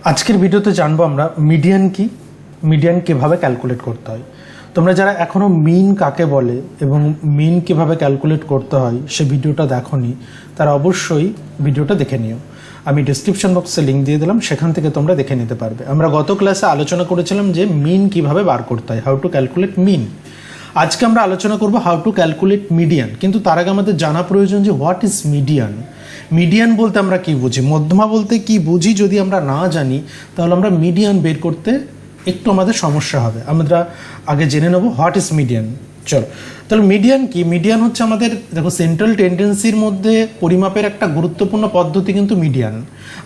আজকের ভিডিওতে জানবো আমরা মিডিয়ান কি, মিডিয়ান কিভাবে ক্যালকুলেট করতে হয়। তোমরা যারা এখনো মিন কাকে বলে এবং মিন কিভাবে ক্যালকুলেট করতে হয় সে ভিডিওটা দেখোনি, তারা অবশ্যই ভিডিওটা দেখে নিও। আমি ডেসক্রিপশন বক্সে লিঙ্ক দিয়ে দিলাম, সেখান থেকে তোমরা দেখে নিতে পারবে। আমরা গত ক্লাসে আলোচনা করেছিলাম যে মিন কিভাবে বার করতে হয়, হাউ টু ক্যালকুলেট মিন। আজকে আমরা আলোচনা করব হাউ টু ক্যালকুলেট মিডিয়ান। কিন্তু তার আগে আমাদের জানা প্রয়োজন যে হোয়াট ইজ মিডিয়ান। মিডিয়ান বলতে আমরা কি বুঝি, মধ্যমা বলতে কি বুঝি যদি আমরা না জানি তাহলে আমরা মিডিয়ান বের করতে একটু আমাদের সমস্যা হবে। আমরা আগে জেনে নেব হোয়াট ইজ মিডিয়ান। চলো তাহলে মিডিয়ান কি। মিডিয়ান হচ্ছে আমাদের, দেখো, সেন্ট্রাল টেন্ডেন্সির মধ্যে পরিমাপের একটা গুরুত্বপূর্ণ পদ্ধতি কিন্তু মিডিয়ান।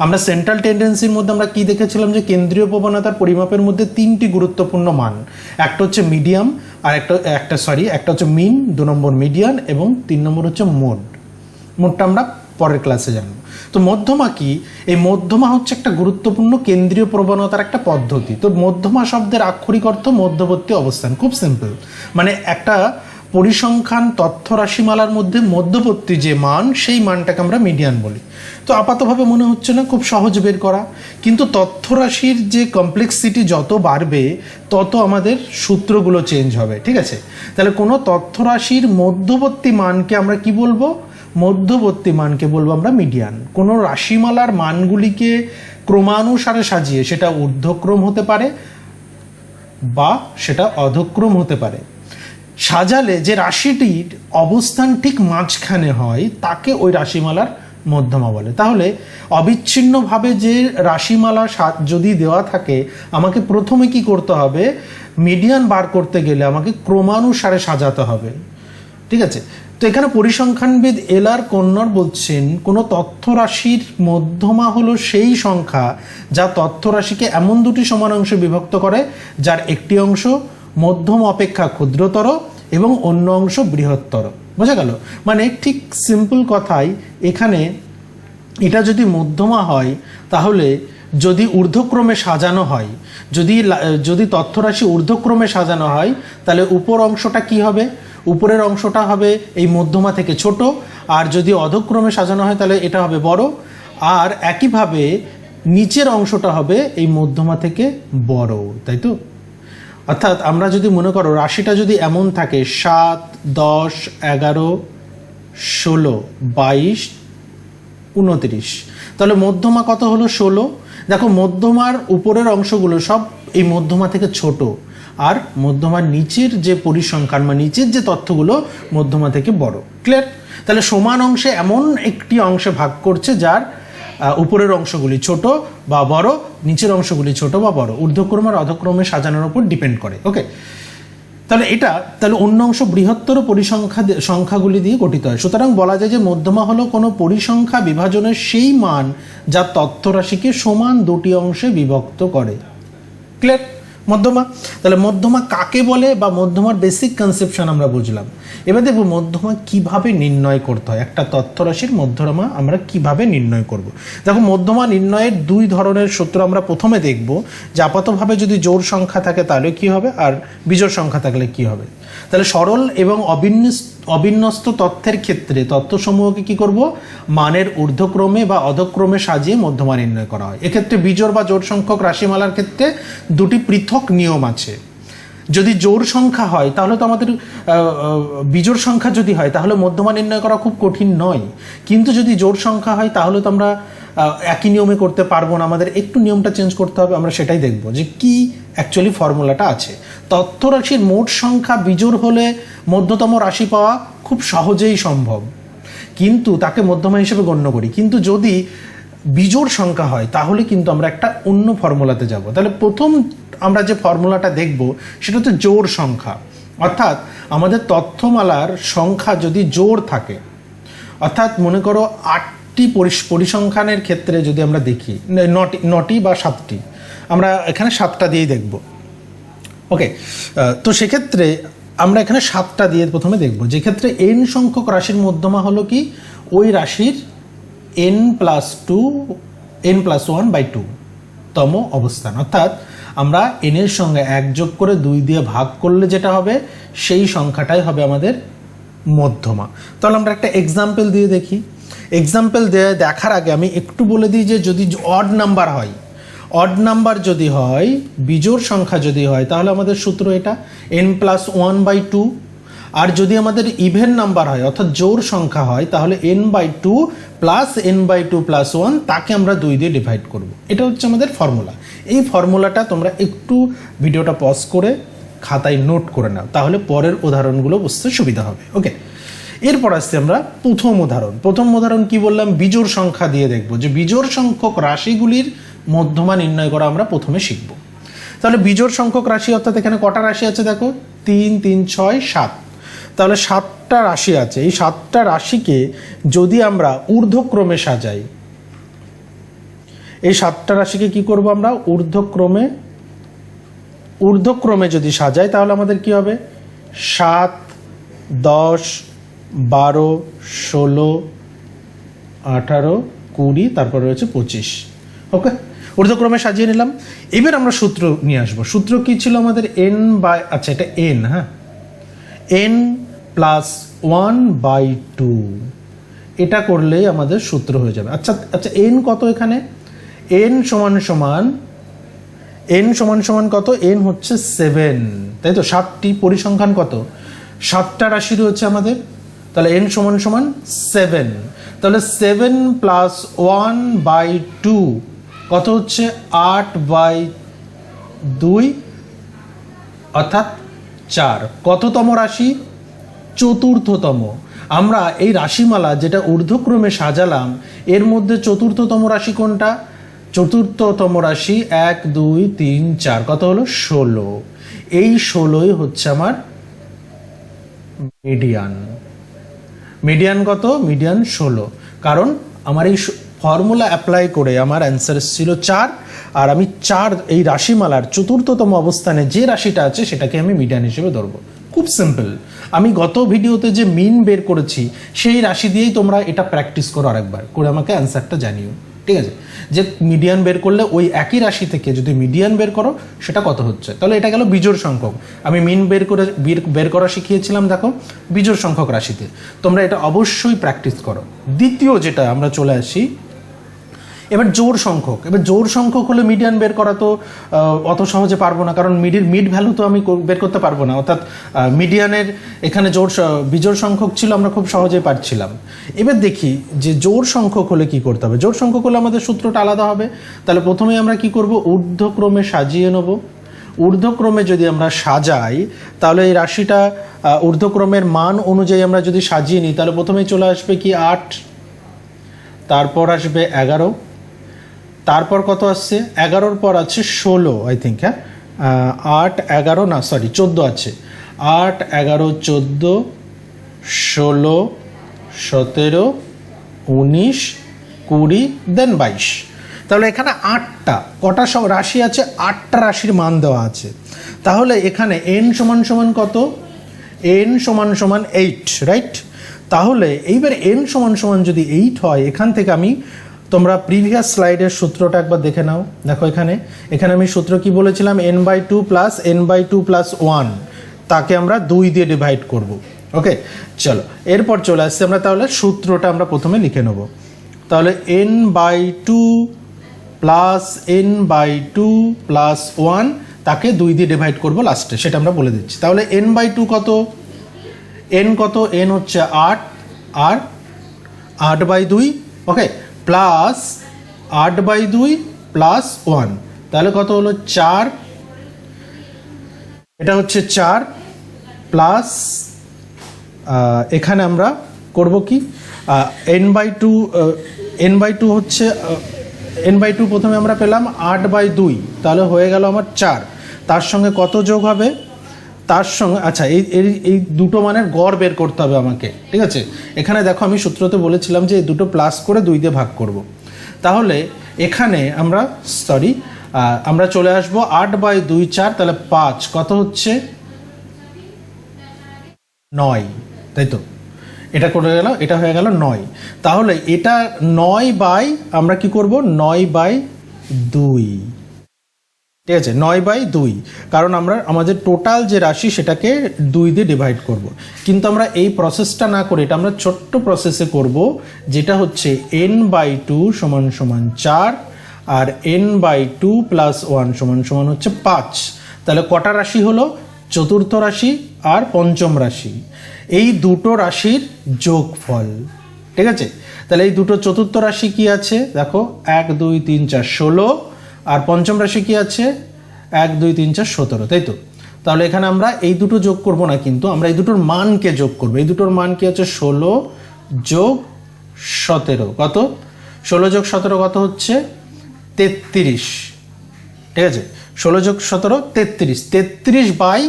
আমরা সেন্ট্রাল টেন্ডেন্সির মধ্যে আমরা কি দেখেছিলাম যে কেন্দ্রীয় প্রবণতার পরিমাপের মধ্যে তিনটি গুরুত্বপূর্ণ মান, একটা হচ্ছে মিডিয়াম, আর একটা হচ্ছে মিন, 2 নম্বর মিডিয়ান এবং 3 নম্বর হচ্ছে মোড। মোডটা আমরা পরের ক্লাসে জানবো। তো মধ্যমা কি? এই মধ্যমা হচ্ছে একটা গুরুত্বপূর্ণ কেন্দ্রীয় প্রবণতার একটা পদ্ধতি। তো মধ্যমা শব্দের আক্ষরিক অর্থ মধ্যবর্তী অবস্থান। খুব সিম্পল, মানে একটা পরিসংখ্যান তথ্য রাশিমালার মধ্যে মধ্যবর্তী যে মান, সেই মানটাকে আমরা মিডিয়ান বলি। তো আপাতভাবে মনে হচ্ছে না খুব সহজ বের করা, কিন্তু তথ্য রাশির যে কমপ্লেক্সিটি যত বাড়বে তত আমাদের সূত্রগুলো চেঞ্জ হবে, ঠিক আছে? তাহলে কোনো তথ্য রাশির মধ্যবর্তী মানকে আমরা কি বলবো? মধ্যবর্তী মানকে বলবো আমরা মিডিয়ান। কোনো রাশিমালার মানগুলিকে ক্রমানুসারে সাজিয়ে সেটা ঊর্ধ্বক্রম হতে পারে বা সেটা অধক্রম হতে পারে, সাজালে যে রাশিটির অবস্থান ঠিক মাঝখানে হয় তাকে ওই রাশিমালার মধ্যমা বলে। তাহলে অবিচ্ছিন্নভাবে যে রাশিমালা যদি দেওয়া থাকে, আমাকে প্রথমে কি করতে হবে? মিডিয়ান বার করতে গেলে আমাকে ক্রমানুসারে সাজাতে হবে, ঠিক আছে? তো এখানে পরিসংখ্যানবিদ এল.আর. কন্নর বলছেন, কোনো তথ্য রাশির মধ্যমা হলো সেই সংখ্যা যা তথ্য রাশিকে এমন দুটি সমান অংশে বিভক্ত করে যার একটি অংশ মধ্যম অপেক্ষা ক্ষুদ্রতর এবং অন্য অংশ বৃহত্তর। বোঝা গেল? মানে ঠিক সিম্পল কথাই, এখানে এটা যদি মধ্যমা হয় তাহলে যদি ঊর্ধ্বক্রমে সাজানো হয়, যদি তথ্যরাশি ঊর্ধ্বক্রমে সাজানো হয় তাহলে উপর অংশটা কি হবে? উপরের অংশটা হবে এই মধ্যমা থেকে ছোট, আর যদি অধক্রমে সাজানো হয় তাহলে এটা হবে বড়, আর একইভাবে নিচের অংশটা হবে এই মধ্যমা থেকে বড়, তাই তো? অর্থাৎ আমরা যদি মনে করো রাশিটা যদি এমন থাকে 7, 10, 11, 16, 22, 29, তাহলে মধ্যমা কত হলো? 16। দেখো মধ্যমার উপরের অংশগুলো সব এই মধ্যমা থেকে ছোট, আর মধ্যমার নিচের যে পরিসংখ্যান বা নিচের যে তথ্যগুলো মধ্যমা থেকে বড়। ক্লিয়ার? তাহলে সমান অংশে এমন একটি অংশে ভাগ করছে যার উপরের অংশগুলি ছোট বা বড়, নিচের অংশগুলি ছোট বা বড়, ঊর্ধ্বক্রম আর অধক্রমে সাজানোর উপর ডিপেন্ড করে। ওকে, তাহলে অন্য অংশ বৃহত্তর সংখ্যাগুলি দিয়ে গঠিত হয়। সুতরাং বলা যায় যে মধ্যমা হলো কোনো পরিসংখ্যা বিভাজনের সেই মান যা তথ্য রাশিকে সমান দুটি অংশে বিভক্ত করে। ক্লিয়ার? মধ্যমা। তাহলে মধ্যমা কাকে বলে বা মধ্যমার বেসিক কনসেপশন আমরা বুঝলাম। এবার দেখব মধ্যমা কিভাবে নির্ণয় করতে হয়। একটা তথ্য রাশির মধ্যমা আমরা কিভাবে নির্ণয় করব। দেখো মধ্যমা নির্ণয়ের 2 ধরনের সূত্র আমরা প্রথমে দেখব, যে আপাতভাবে যদি জোড় সংখ্যা থাকে তাহলে কি হবে, আর বিজোড় সংখ্যা থাকলে কি হবে। তাহলে সরল এবং অবিন্যস্ত তথ্যের ক্ষেত্রে তথ্যসমূহকে কি করব? মানের ঊর্ধ্বক্রমে বা অধক্রমে সাজিয়ে মধ্যমা নির্ণয় করা হয়। এক্ষেত্রে বিজোড় বা জোড় সংখ্যক রাশিমালার ক্ষেত্রে 2টি পৃথক নিয়ম আছে। যদি জোড় সংখ্যা হয় তাহলে তো আমাদের বিজোড় সংখ্যা যদি হয় তাহলে মধ্যমা নির্ণয় করা খুব কঠিন নয়, কিন্তু যদি জোড় সংখ্যা হয় তাহলে তো আমরা একই নিয়মে করতে পারবো না, আমাদের একটু নিয়মটা চেঞ্জ করতে হবে। আমরা সেটাই দেখব যে কি অ্যাকচুয়ালি ফর্মুলাটা আছে। তথ্য রাশির মোট সংখ্যা বিজোড় হলে মধ্যতম রাশি পাওয়া খুব সহজেই সম্ভব, কিন্তু তাকে মধ্যমা হিসেবে গণ্য করি। কিন্তু যদি বিজোড় সংখ্যা হয় তাহলে কিন্তু আমরা একটা অন্য ফর্মুলাতে যাব। তাহলে প্রথম আমরা যে ফর্মুলাটা দেখব সেটা হচ্ছে জোড় সংখ্যা। অর্থাৎ আমাদের তথ্যমালার সংখ্যা যদি জোড় থাকে, অর্থাৎ মনে করো 8টি পরিসংখ্যানের ক্ষেত্রে যদি আমরা দেখি 9টি বা 7টি, আমরা এখানে 7টা দিয়েই দেখব। ওকে, তো সেক্ষেত্রে আমরা এখানে 7টা দিয়ে প্রথমে দেখব, যে ক্ষেত্রে n সংখ্যক রাশির মধ্যমা হলো কি ওই রাশির n+1/2 তম অবস্থান। অর্থাৎ আমরা n এর সঙ্গে 1 যোগ করে 2 দিয়ে ভাগ করলে যেটা হবে সেই সংখ্যাটাই হবে আমাদের মধ্যমা। তাহলে আমরা একটা এক্সাম্পল দিয়ে দেখি। এক্সাম্পল দেখার আগে আমি একটু বলে দিই যে যদি অড নাম্বার হয়, অড নাম্বার যদি হয়, বিজোড় সংখ্যা যদি হয়, তাহলে আমাদের সূত্র এটা n+1/2। আর যদি আমাদের ইভেন নাম্বার হয় অর্থাৎ জোড় সংখ্যা হয়, তাহলে n/2 প্লাস n/2 প্লাস 1, তাকে আমরা 2 দিয়ে ডিভাইড করব। এটা হচ্ছে আমাদের ফর্মুলা। এই ফর্মুলাটা তোমরা একটু ভিডিওটা পজ করে খাতায় নোট করে নাও, তাহলে পরের উদাহরণগুলো বুঝতে সুবিধা হবে। ওকে, এরপর আসছি আমরা প্রথম উদাহরণ। প্রথম উদাহরণ কি বললাম? বিজোড় সংখ্যা দিয়ে দেখব যে বিজোড় সংখ্যক রাশিগুলির মধ্যমা নির্ণয় করা আমরা প্রথমে শিখব। তাহলে বিজোড় সংখ্যক রাশি অর্থাৎ এখানে কটা রাশি আছে দেখো, 3, 3, 6, 7। তাহলে 7টা রাশি আছে। এই 7টা রাশিকে যদি আমরা ঊর্ধ্বক্রমে সাজাই, এই 7টা রাশিকে কি করব আমরা? ঊর্ধ্বক্রমে যদি সাজাই, তাহলে আমাদের কি হবে? 7, 10, 12, 16, 18, 20, তারপর রয়েছে 25। ওকে, ঊর্ধ্বক্রমে সাজিয়ে নিলাম। এবার আমরা সূত্র নিয়ে আসবো। সূত্র কি ছিল আমাদের? আচ্ছা এটা n, হ্যাঁ, n+1/2, এটা করলেই আমাদের সূত্র হয়ে যাবে। আচ্ছা আচ্ছা, n কত এখানে? n সমান কত? n হচ্ছে 7, তাই তো? 7টি পরিসংখ্যান কত? 7টা রাশি রয়েছে আমাদের, তাহলে n সমান 7। তাহলে 7+1/2 কত হচ্ছে? 8/2 অর্থাৎ 4। কততম রাশি? চতুর্থতম। আমরা এই রাশিমালা যেটা ঊর্ধ্বক্রমে সাজালাম, এর মধ্যে চতুর্থতম রাশি কোনটা? চতুর্থতম রাশি 1, 2, 3, 4, কত হলো? 16। এই 16ই হচ্ছে আমার মিডিয়ান। মিডিয়ান কত? মিডিয়ান 16। কারণ আমার এই ফর্মুলা অ্যাপ্লাই করে আমার অ্যান্সার ছিল 4, আর আমি 4 এই রাশিমালার চতুর্থতম অবস্থানে যে রাশিটা আছে সেটাকে আমি মিডিয়ান হিসেবে ধরবো। খুব সিম্পল। আমি গত ভিডিওতে যে মিন বের করেছি সেই রাশি দিয়েই তোমরা এটা প্র্যাকটিস করো, আরেকবার করে আমাকে অ্যান্সারটা জানিও, ঠিক আছে? যে মিডিয়ান বের করলে ওই একই রাশি থেকে যদি মিডিয়ান বের করো সেটা কত হচ্ছে। তাহলে এটা গেল বিজোড় সংখ্যক। আমি মিন বের করা শিখিয়েছিলাম দেখো বিজোড় সংখ্যক রাশিতে। তোমরা এটা অবশ্যই প্র্যাকটিস করো। দ্বিতীয় যেটা আমরা চলে আসি, এবার জোড় সংখ্যক। এবার জোড় সংখ্যক হলে মিডিয়ান বের করা তো অত সহজে পারবো না, কারণ মিড ভ্যালু তো আমি বের করতে পারবো না। অর্থাৎ মিডিয়ানের এখানে বিজোড় সংখ্যক ছিল, আমরা খুব সহজেই পারছিলাম। এবার দেখি যে জোড় সংখ্যক হলে কি করতে হবে। জোড় সংখ্যক হলে আমাদের সূত্রটা আলাদা হবে। তাহলে প্রথমে আমরা কি করব? ঊর্ধ্বক্রমে সাজিয়ে নেব। ঊর্ধ্বক্রমে যদি আমরা সাজাই, তাহলে এই রাশিটা ঊর্ধ্বক্রমের মান অনুযায়ী আমরা যদি সাজিয়ে নিই, তাহলে প্রথমেই চলে আসবে কি 8, তারপর আসবে 11, তারপর কত আসছে? 11-র পর আছে 16, আই থিঙ্ক, হ্যাঁ, 8, 11, না সরি 14 আছে। 8, 11, 14, 16, 17, 19, 20, দেন 22। তাহলে এখানে 8টা কটা রাশি আছে? 8টা রাশির মান দেওয়া আছে। তাহলে এখানে n সমান কত? n সমান 8, রাইট? তাহলে এইবার n সমান যদি 8 হয়, এখান থেকে আমি, তোমরা প্রিভিয়াস স্লাইডের সূত্রটা একবার দেখে নাও। দেখো এখানে আমি সূত্র কি বলেছিলাম? n/2 প্লাস n/2 প্লাস 1, তাকে আমরা 2 দিয়ে ডিভাইড করব। ওকে, চলো এরপর চলে আসছে আমরা, তাহলে সূত্রটা আমরা প্রথমে লিখে নেব। তাহলে n/2 প্লাস n/2 প্লাস 1, তাকে 2 দিয়ে ডিভাইড করব লাস্টে, সেটা আমরা বলে দিচ্ছি। তাহলে n/2 কত? n কত? n হচ্ছে 8, আর 8/2, ওকে, প্লাস 8/2 প্লাস 1, তাহলে কত হলো? 4। এটা হচ্ছে 4 প্লাস, এখানে আমরা করব কি? n/2 হচ্ছে n/2 প্রথমে আমরা পেলাম 8/2, তাহলে হয়ে গেল আমার 4। তার সঙ্গে কত যোগ হবে? তার সঙ্গে, আচ্ছা, এই দুটো মানের গড় বের করতে হবে আমাকে, ঠিক আছে? এখানে দেখো আমি সূত্রতে বলেছিলাম যে এই দুটো প্লাস করে 2 দিয়ে ভাগ করব। তাহলে এখানে আমরা চলে আসবো 8/2 4, তাহলে 5, কত হচ্ছে? 9, তাই তো? এটা করে গেল, এটা হয়ে গেল 9। তাহলে এটা 9 আমরা কি করব? 9/2, ঠিক আছে? 9/2, কারণ আমরা আমাদের টোটাল যে রাশি সেটাকে 2 দিয়ে ডিভাইড করব। কিন্তু আমরা এই প্রসেসটা না করে এটা আমরা ছোট্ট প্রসেসে করব, যেটা হচ্ছে n/2 = 4, আর n/2 + 1 = হচ্ছে 5। তাহলে কটা রাশি হলো? চতুর্থ রাশি আর পঞ্চম রাশি, এই দুটো রাশির যোগফল। ঠিক আছে, তাহলে এই দুটো চতুর্থ রাশি কি আছে দেখো, 1 2 3 4 16, আর পঞ্চম রাশি কি আছে 1 2 3 4 17, তাই তো? তাহলে এখানে আমরা এই দুটো যোগ করব না, কিন্তু আমরা এই দুটোর মানকে যোগ করব। এই দুটোর মান কি আছে? 16 + 17 কত? 16 + 17 কত হচ্ছে? 33। ঠিক আছে, 16 + 17 33, 33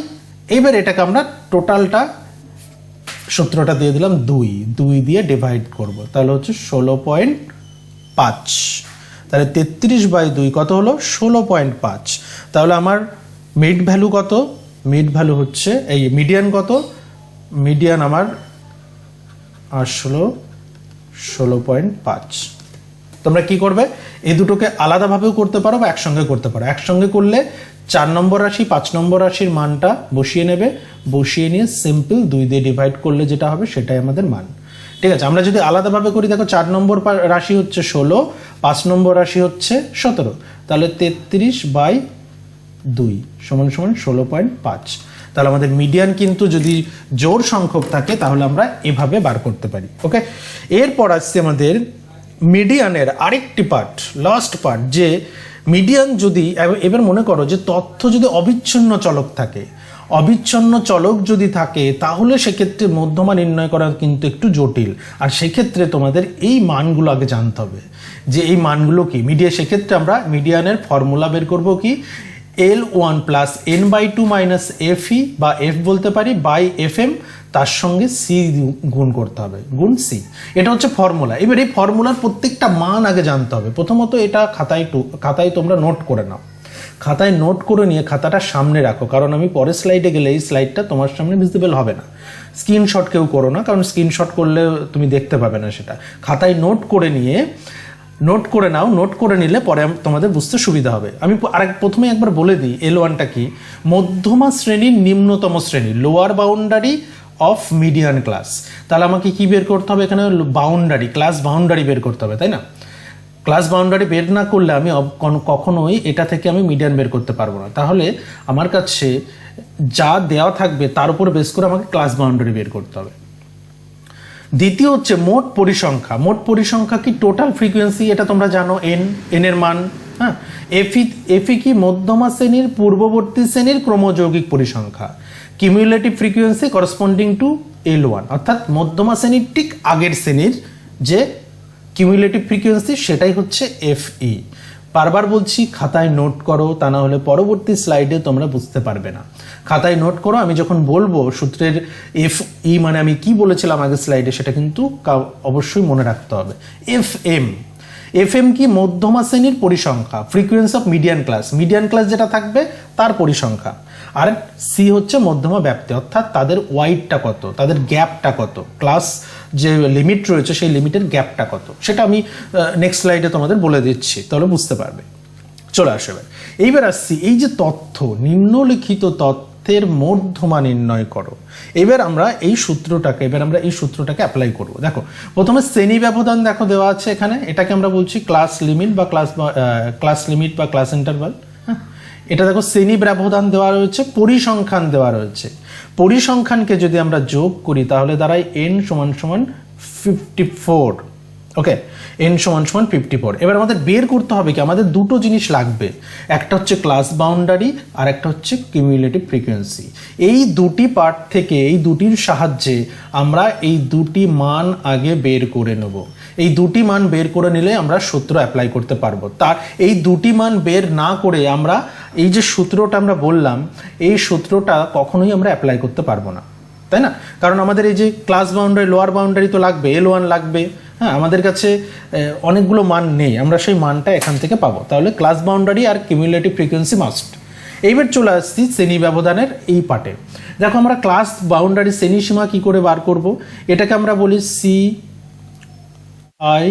এইবার এটাকে আমরা টোটালটা সূত্রটা দিয়ে দিলাম 2 দিয়ে ডিভাইড করব, তাহলে হচ্ছে 16.5। তাহলে 33/2 কত হলো? 16.5। তাহলে আমার মিড ভ্যালু কত? মিড ভ্যালু হচ্ছে এই মিডিয়ান কত? মিডিয়ান আমার আসলো 16.5। তোমরা কি করবে? এই দুটোকে আলাদাভাবেও করতে পারো বা একসঙ্গে করতে পারো। একসঙ্গে করলে 4 নম্বর রাশি 5 নম্বর রাশির মানটা বসিয়ে নেবে, বসিয়ে নিয়ে সিম্পল 2 দিয়ে ডিভাইড করলে যেটা হবে সেটাই আমাদের মান। ঠিক আছে, আমরা যদি আলাদাভাবে করি, দেখো 4 নম্বর রাশি হচ্ছে 16, 5 নম্বর রাশি হচ্ছে 17, তাহলে 33/2 = 16.5। তাহলে আমাদের মিডিয়ান কিন্তু যদি জোড় সংখ্যক থাকে তাহলে আমরা এভাবে বার করতে পারি। ওকে, এরপর আসছে আমাদের মিডিয়ানের আরেকটি পার্ট, লাস্ট পার্ট, যে মিডিয়ান যদি, এবার মনে করো যে তথ্য যদি অবিচ্ছিন্ন চলক থাকে, অবিচ্ছিন্ন চলক যদি থাকে তাহলে সেক্ষেত্রে মধ্যমা নির্ণয় করা কিন্তু একটু জটিল। আর সেক্ষেত্রে তোমাদের এই মানগুলো আগে জানতে হবে যে এই মানগুলো কি। সেক্ষেত্রে আমরা মিডিয়ানের ফর্মুলা বের করব কি? L1 + n/2 - fe বা f বলতে পারি বাই fm, তার সঙ্গে c গুণ করতে হবে, গুণ c। এটা হচ্ছে ফর্মুলা। এবার এই ফর্মুলার প্রত্যেকটা মান আগে জানতে হবে। প্রথমত এটা খাতায় তোমরা নোট করে নাও, খাতায় নোট করে নিয়ে খাতাটা সামনে রাখো, কারণ আমি পরের স্লাইডে গেলে এই স্লাইডটা তোমার সামনে ভিজিবল হবে না। স্ক্রিনশট কেউ করো না, কারণ স্ক্রিনশট করলে তুমি দেখতে পাবে না সেটা। খাতায় নোট করে নিয়ে নোট করে নাও, নোট করে নিলে পরে তোমাদের বুঝতে সুবিধা হবে। আমি প্রথমে একবার বলে দিই L1টা কি। মধ্যমা শ্রেণীর নিম্নতম শ্রেণী, lower boundary of median class. তাহলে আমাকে কি বের করতে হবে? এখানে বাউন্ডারি, ক্লাস বাউন্ডারি বের করতে হবে, তাই না? ক্লাস বাউন্ডারি বের না করলে আমি কখনোই এটা থেকে আমি মিডিয়ান বের করতে পারবো না। তাহলে আমার কাছে যা দেওয়া থাকবে তার উপর বেস করে আমাকে ক্লাস বাউন্ডারি বের করতে হবে। দ্বিতীয় হচ্ছে মোট পরিসংখ্যা। মোট পরিসংখ্যা কি? টোটাল ফ্রিকোয়েন্সি, এটা তোমরা জানো, এন এর মান। হ্যাঁ, এফি কি? মধ্যমা শ্রেণীর পূর্ববর্তী শ্রেণীর ক্রমযৌগিক পরিসংখ্যা। Cumulative frequency corresponding to L1, অর্থাৎ মধ্যমা শ্রেণীর ঠিক আগের শ্রেণীর যে কিউমুলেটিভ ফ্রিকোয়েন্সি সেটাই হচ্ছে FE। বারবার বলছি খাতায় নোট করো, তা না হলে পরবর্তী স্লাইডে তোমরা বুঝতে পারবে না। খাতায় নোট করো, আমি যখন বলবো সূত্রের FE মানে আমি কি বলেছিলাম আগের স্লাইডে সেটা কিন্তু অবশ্যই মনে রাখতে হবে। FM কি? মধ্যমা শ্রেণীর পরিসংখ্যা, frequency of median class. Median class যেটা থাকবে তার পরিসংখ্যা। আর সি হচ্ছে মধ্যমা ব্যাপ্তি, অর্থাৎ তাদের ওয়াইডটা কত, তাদের গ্যাপটা কত, ক্লাস যে লিমিট রয়েছে সেই লিমিটের গ্যাপটা কত, সেটা আমি নেক্সট স্লাইডে তোমাদের বলে দিচ্ছি, তাহলে বুঝতে পারবে। চলে আসে এইবার আসছি এই যে তথ্য, নিম্নলিখিত তথ্যের মধ্যমা নির্ণয় করো। এবার আমরা এই সূত্রটাকে অ্যাপ্লাই করব। দেখো প্রথমে শ্রেণী ব্যবধান দেখো দেওয়া আছে এখানে, এটাকে আমরা বলছি ক্লাস লিমিট বা ক্লাস ইন্টারভাল। হ্যাঁ, এটা দেখো শ্রেণী ব্যবধান দেওয়া রয়েছে, পরিসংখ্যান দেওয়া রয়েছে। পরিসংখ্যানকে যদি আমরা যোগ করি তাহলে দাঁড়ায় n = 54। ওকে, n = 54। এবার আমাদের বের করতে হবে কি? আমাদের দুটো জিনিস লাগবে, একটা হচ্ছে ক্লাস বাউন্ডারি আর একটা হচ্ছে কিউমুলেটিভ ফ্রিকোয়েন্সি। এই দুটি পার্ট থেকে, এই দুটির সাহায্যে আমরা এই দুটি মান আগে বের করে নেব। এই দুটি মান বের করে নিলে আমরা সূত্র অ্যাপ্লাই করতে পারবো। তার এই দুটি মান বের না করে আমরা এই যে সূত্রটা আমরা বললাম, এই সূত্রটা কখনোই আমরা অ্যাপ্লাই করতে পারবো না, তাই না? কারণ আমাদের এই যে ক্লাস বাউন্ডারি, লোয়ার বাউন্ডারি তো লাগবে, L1 লাগবে। হ্যাঁ, আমাদের কাছে অনেকগুলো মান নেই, আমরা সেই মানটা এখান থেকে পাবো। তাহলে ক্লাস বাউন্ডারি আর কিউমুলেটিভ ফ্রিকোয়েন্সি মাস্ট। এইবার চলে আসছি শ্রেণী ব্যবধানের এই পার্টে। দেখো আমরা ক্লাস বাউন্ডারি শ্রেণী সীমা কি করে বার করব? এটাকে আমরা বলি CI,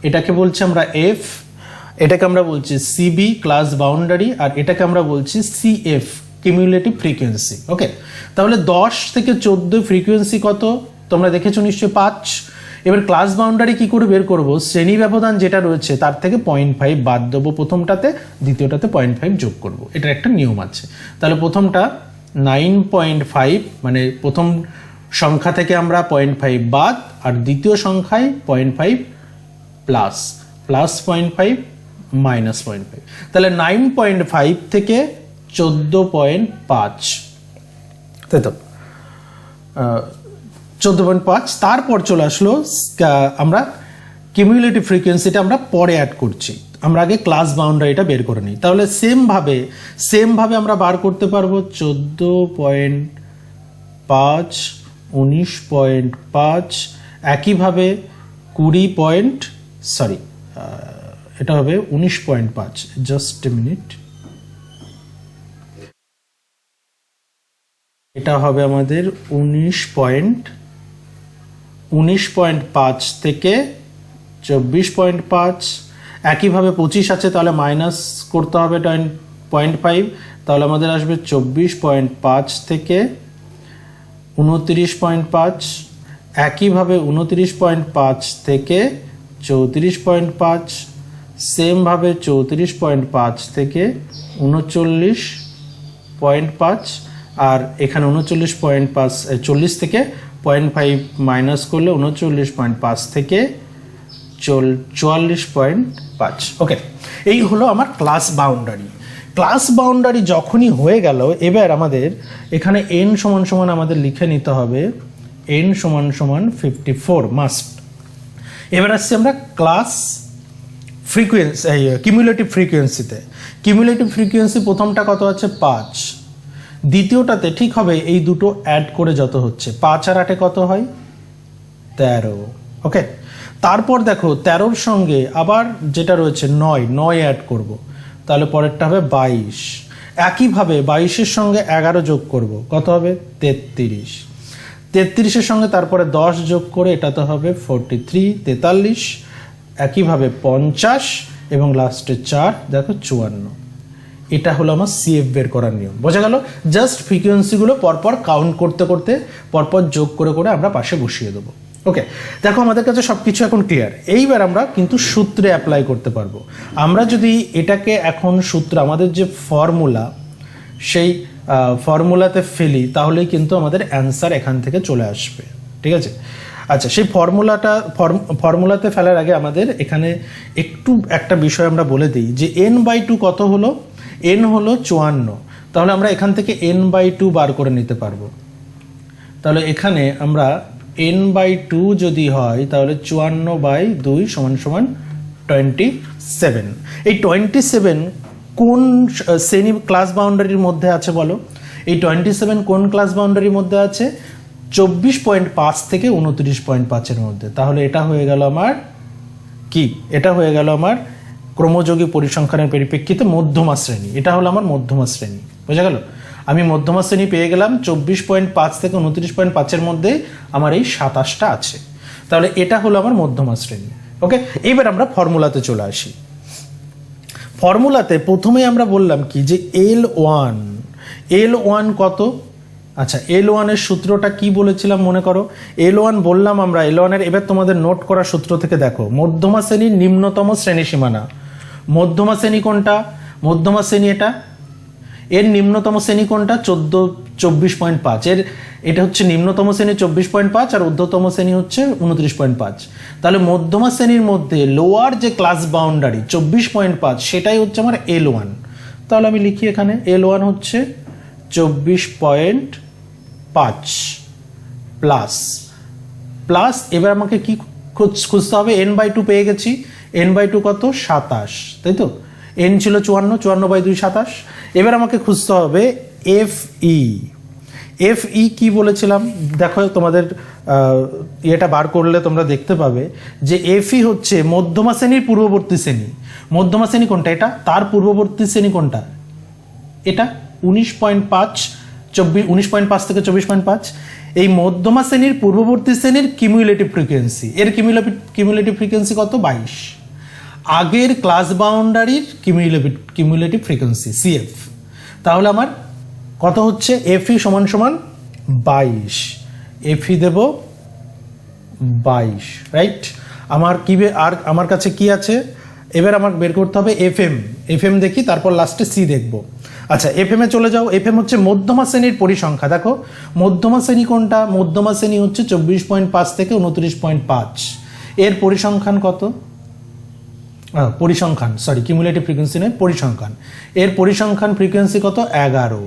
এটাকে বলছি আমরা F, এটাকে আমরা বলছি CB ক্লাস বাউন্ডারি, আর এটাকে আমরা বলছি CF কিউমুলেটিভ ফ্রিকোয়েন্সি। ওকে, তাহলে 10 থেকে 14 ফ্রিকোয়েন্সি কত তোমরা দেখেছো নিশ্চয়ই? 5। এবার ক্লাস বাউন্ডারি কি করে বের করব, শ্রেণী ব্যবধান যেটা রয়েছে তার থেকে 0.5 বাদ দেবো প্রথমটাতে, দ্বিতীয়টাতে 0.5 যোগ করব, এটার একটা নিয়ম আছে। তাহলে প্রথমটা 9.5 মানে প্রথম সংখ্যা থেকে আমরা 0.5 বাদ, আর দ্বিতীয় সংখ্যায় 0.5 প্লাস, প্লাস 0.5 মাইনাস 0.5, তাহলে 9.5 থেকে 14.5, তাই তো 14.5। তারপর চলে আসলো আমরা কিউমুলেটিভ ফ্রিকোয়েন্সিটা আমরা পরে অ্যাড করছি, আমরা আগে ক্লাস বাউন্ডারিটা বের করে নিই। তাহলে সেমভাবে আমরা বার করতে পারবো 14.5, 19.5, একইভাবে 20 এটা হবে 19.5, জাস্ট এ মিনিট, এটা হবে আমাদের 19.5 থেকে 24.5, একইভাবে 25 আছে, তাহলে মাইনাস করতে হবে 0.5, তাহলে আমাদের আসবে 24.5 থেকে 29.5, একইভাবে 29.5 থেকে 34.5, সেমভাবে 34.5 থেকে 39.5, আর এখানে 39.5, 40 থেকে 0.5 মাইনাস করলে 39.5 থেকে 44.5। ওকে, এই হলো আমার ক্লাস বাউন্ডারি। ক্লাস বাউন্ডারি যখনই হয়ে গেল, এবার আমাদের এখানে n সমান সমান আমাদের লিখে নিতে হবে n সমান সমান 54 মাস্ট। এবার আসছি আমরা ক্লাস ফ্রিকোয়েন্সি, কিউমুলেটিভ ফ্রিকোয়েন্সিতে। কিউমুলেটিভ ফ্রিকোয়েন্সি প্রথমটা কত আছে 5, দ্বিতীয়টাতে ঠিক হবে এই দুটো অ্যাড করে যত হচ্ছে 5 আর 8 কত হয় 13। ওকে, তারপর দেখো 13-র সঙ্গে আবার যেটা রয়েছে 9 অ্যাড করব, তাহলে পরেরটা হবে 22, একইভাবে 22-এর সঙ্গে 11 যোগ করব, কত হবে 33, 33-এর সঙ্গে তারপরে 10 যোগ করে এটাতে হবে 43, 43, একইভাবে 50 এবং লাস্টে 4, দেখো 54। এটা হলো আমার সিএফ বের করার নিয়ম, বোঝা গেল? জাস্ট ফ্রিকোয়েন্সিগুলো পরপর কাউন্ট করতে করতে পরপর যোগ করে করে আমরা পাশে বসিয়ে দেবো। ওকে, দেখো আমাদের কাছে সব কিছু এখন ক্লিয়ার। এইবার আমরা কিন্তু সূত্রে অ্যাপ্লাই করতে পারবো। আমরা যদি এটাকে এখন সূত্র, আমাদের যে ফর্মুলা, সেই ফর্মুলাতে ফেলি, তাহলেই কিন্তু আমাদের অ্যান্সার এখান থেকে চলে আসবে, ঠিক আছে? আচ্ছা, সেই ফর্মুলাতে ফেলার আগে আমাদের এখানে একটু একটা বিষয় আমরা বলে দিই যে n/2 কত হলো, n হলো 54, তাহলে আমরা এখান থেকে n/2 বার করে নিতে পারবো। তাহলে এখানে আমরা n/2 যদি হয় তাহলে 54/2 সমান সমান 27। এই 27 কোন শ্রেণী ক্লাস বাউন্ডারির মধ্যে আছে বলো? এই 27 কোন ক্লাস বাউন্ডারির মধ্যে আছে? 24.5 থেকে 29.5-এর মধ্যে। তাহলে এটা হয়ে গেল আমার কি? এটা হয়ে গেল আমার ক্রমযোগী পরিসংখ্যানের পরিপ্রেক্ষিতে মধ্যমা শ্রেণী। এটা হলো আমার মধ্যমা শ্রেণী, বোঝা গেল? আমি মধ্যমা শ্রেণী পেয়ে গেলাম, 24.5 থেকে 29.5-এর মধ্যে আমার এই 27টা আছে। তাহলে এটা হলো আমার মধ্যমা শ্রেণী। ওকে, এবার আমরা ফর্মুলাতে চলে আসি। ফর্মুলাতে প্রথমে আমরা বললাম কি যে L1 কত? আচ্ছা, L1 এর সূত্রটা কি বলেছিলাম মনে করো? L1 বললাম আমরা, L1 এর এবার তোমাদের নোট করা সূত্র থেকে দেখো, মধ্যমা শ্রেণীর নিম্নতম শ্রেণী সীমানা। মধ্যমা শ্রেণী কোনটা? মধ্যমা শ্রেণী এটা। এর নিম্নতম শ্রেণী কোনটা? 24.5। এটা হচ্ছে নিম্নতম শ্রেণী 24.5 আর ঊর্ধ্বতম শ্রেণী হচ্ছে 29.5। তাহলে মধ্যমা শ্রেণীর মধ্যে লোয়ার যে ক্লাস বাউন্ডারি 24.5, সেটাই হচ্ছে আমার L1। তাহলে আমি লিখি এখানে L1 হচ্ছে 24.5 প্লাস এবার আমাকে কি খুঁজতে হবে? n/2 পেয়ে গেছি। n/2 কত? 27, তাই তো? n ছিল 54/2 27। এবার আমাকে খুঁজতে হবে FE কি বলেছিলাম? দেখো তোমাদের এটা বার করলে তোমরা দেখতে পাবে যে FE হচ্ছে মধ্যমা শ্রেণীর পূর্ববর্তী শ্রেণী। মধ্যমা শ্রেণী কোনটা? এটা। তার পূর্ববর্তী শ্রেণী কোনটা? এটা 19.5 থেকে 24.5। এই মধ্যমা শ্রেণীর পূর্ববর্তী শ্রেণীর কিউমুলেটিভ ফ্রিকোয়েন্সি, এর কিউমুলেটিভ ফ্রিকোয়েন্সি কত? 22। আগের ক্লাস বাউন্ডারির কিউমুলেটিভ ফ্রিকোয়েন্সি CF। তাহলে আমার কত হচ্ছে? FE সমান সমান 22। FE দেব 22, রাইট। আমার কি আর আমার কাছে কি আছে, এবার আমার বের করতে হবে এফএম। এফএম দেখি, তারপর লাস্টে সি দেখব। আচ্ছা, এফএম এ চলে যাও। এফএম হচ্ছে মধ্যমা শ্রেণীর পরিসংখ্যা। দেখো মধ্যমা শ্রেণী কোনটা? মধ্যমা শ্রেণী হচ্ছে 24.5 থেকে 29.5। এর পরিসংখ্যান কত? পরিসংখ্যান, সরি, কিউমুলেটিভ ফ্রিকোয়েন্সি নয়, পরিসংখ্যান। এর পরিসংখ্যান ফ্রিকোয়েন্সি কত? 11।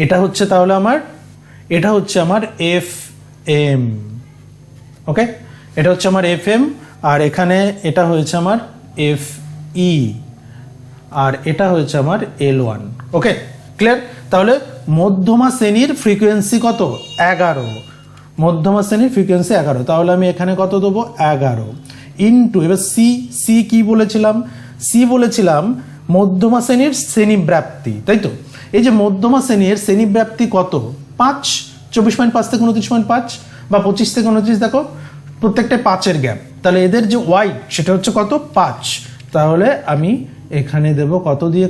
এটা হচ্ছে তাহলে আমার এফ এম। ওকে, এটা হচ্ছে আমার এফ এম, আর এখানে এটা হয়েছে আমার এফ ই, আর এটা হয়েছে আমার L1। ওকে, ক্লিয়ার? তাহলে মধ্যমা শ্রেণীর ফ্রিকোয়েন্সি কত? 11। মধ্যমা শ্রেণীর ফ্রিকোয়েন্সি 11। তাহলে আমি এখানে কত দেবো? 11 ইন্টু, এবার সি কি বলেছিলাম? সি বলেছিলাম মধ্যমা শ্রেণীর শ্রেণীব্যাপ্তি, তাই তো? এই যে মধ্যমা শ্রেণীর শ্রেণীব্যাপ্তি কত? 5। 24.5 থেকে 29.5 বা 25 থেকে 29, দেখো প্রত্যেকটা 5-এর গ্যাপ। তাহলে এদের যে ওয়াই সেটা হচ্ছে কত? 5। তাহলে আমি এখানে দেব কত দিয়ে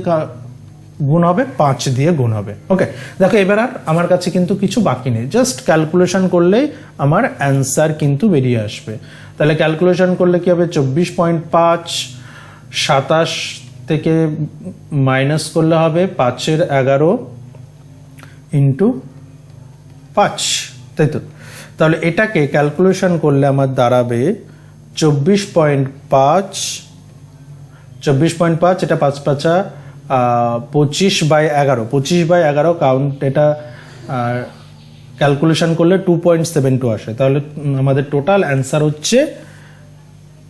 গুণ হবে? 5 দিয়ে গুণ হবে। ওকে, দেখো এবার আর আমার কাছে কিন্তু কিছু বাকি নেই, জাস্ট ক্যালকুলেশন করলেই আমার অ্যান্সার কিন্তু বেরিয়ে আসবে। তাহলে ক্যালকুলেশন করলে কি হবে? 24.5, 27 থেকে মাইনাস করলে হবে 5-এর 11 ইন্টু 5, তাই তো? তাহলে এটাকে ক্যালকুলেশন করলে আমার দাঁড়াবে 24.5, এটা 5×5 25/11, 25/11 কাউন্ট। এটা ক্যালকুলেশন করলে 2.72 আসে। তাহলে আমাদের টোটাল অ্যান্সার হচ্ছে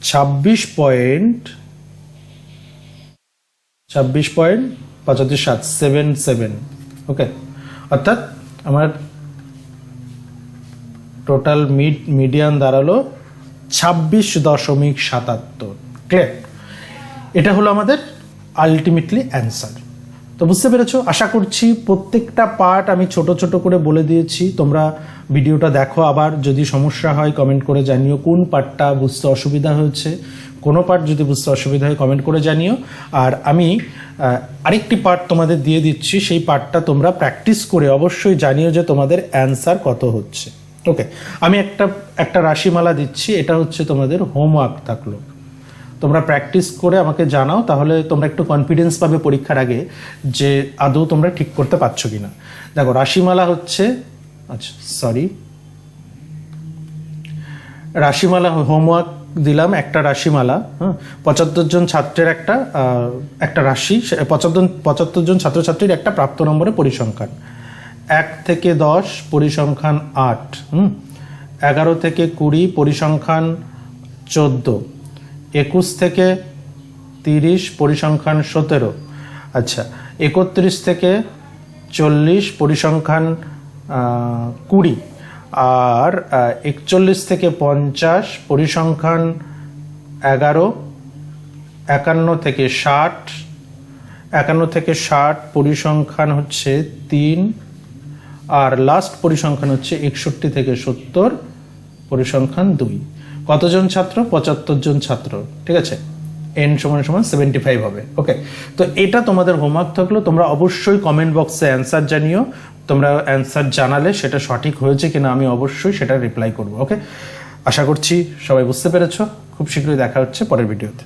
26.77। ওকে, অর্থাৎ আমার টোটাল মিডিয়ান দাঁড়ালো 26.77। ক্লিয়ার? এটা হলো আমাদের আলটিমেটলি অ্যান্সার। তো বুঝতে পেরেছো? আশা করছি প্রত্যেকটা পার্ট আমি ছোট ছোট করে বলে দিয়েছি। তোমরা ভিডিওটা দেখো, আবার যদি সমস্যা হয় কমেন্ট করে জানিও কোন পার্টটা বুঝতে অসুবিধা হয়েছে। কোনো পার্ট যদি বুঝতে অসুবিধা হয় কমেন্ট করে জানিও। আর আমি আরেকটি পার্ট তোমাদের দিয়ে দিচ্ছি, সেই পার্টটা তোমরা প্র্যাকটিস করে অবশ্যই জানিও যে তোমাদের অ্যান্সার কত হচ্ছে। ওকে, আমি একটা রাশিমালা দিচ্ছি, এটা হচ্ছে তোমাদের হোমওয়ার্ক থাকলো। তোমরা প্র্যাকটিস করে আমাকে জানাও, তাহলে তোমরা একটু কনফিডেন্স পাবে পরীক্ষার আগে যে আদৌ তোমরা ঠিক করতে পারছো কিনা। দেখো রাশিমালা হচ্ছে, আচ্ছা সরি, রাশিমালা হোমওয়ার্ক দিলাম একটা রাশিমালা। 75 জন ছাত্রের একটা রাশি, 75 জন ছাত্রছাত্রীর একটা প্রাপ্ত নম্বরের পরিসংখ্যান। 1 থেকে 10 পরিসংখ্যান 8, 11 থেকে 20 পরিসংখ্যান 14, 21 থেকে 30 পরিসংখ্যান 17, আচ্ছা 31 থেকে 40 পরিসংখ্যান 20, আর 41 থেকে 50 পরিসংখ্যান 11, 51 থেকে 60 পরিসংখ্যান হচ্ছে 3, আর লাস্ট পরিসংখ্যান হচ্ছে 61 থেকে 70 পরিসংখ্যান 2। কতজন ছাত্র? 75 জন ছাত্র, ঠিক আছে। n = 75 হবে। ওকে, তো এটা তোমাদের হোমওয়ার্ক থাকলো। তোমরা অবশ্যই কমেন্ট বক্সে অ্যান্সার জানিও। তোমরা অ্যান্সার জানালে সেটা সঠিক হয়েছে কিনা আমি অবশ্যই সেটা রিপ্লাই করব। ওকে, আশা করছি সবাই বুঝতে পেরেছো। খুব শীঘ্রই দেখা হচ্ছে পরের ভিডিওতে।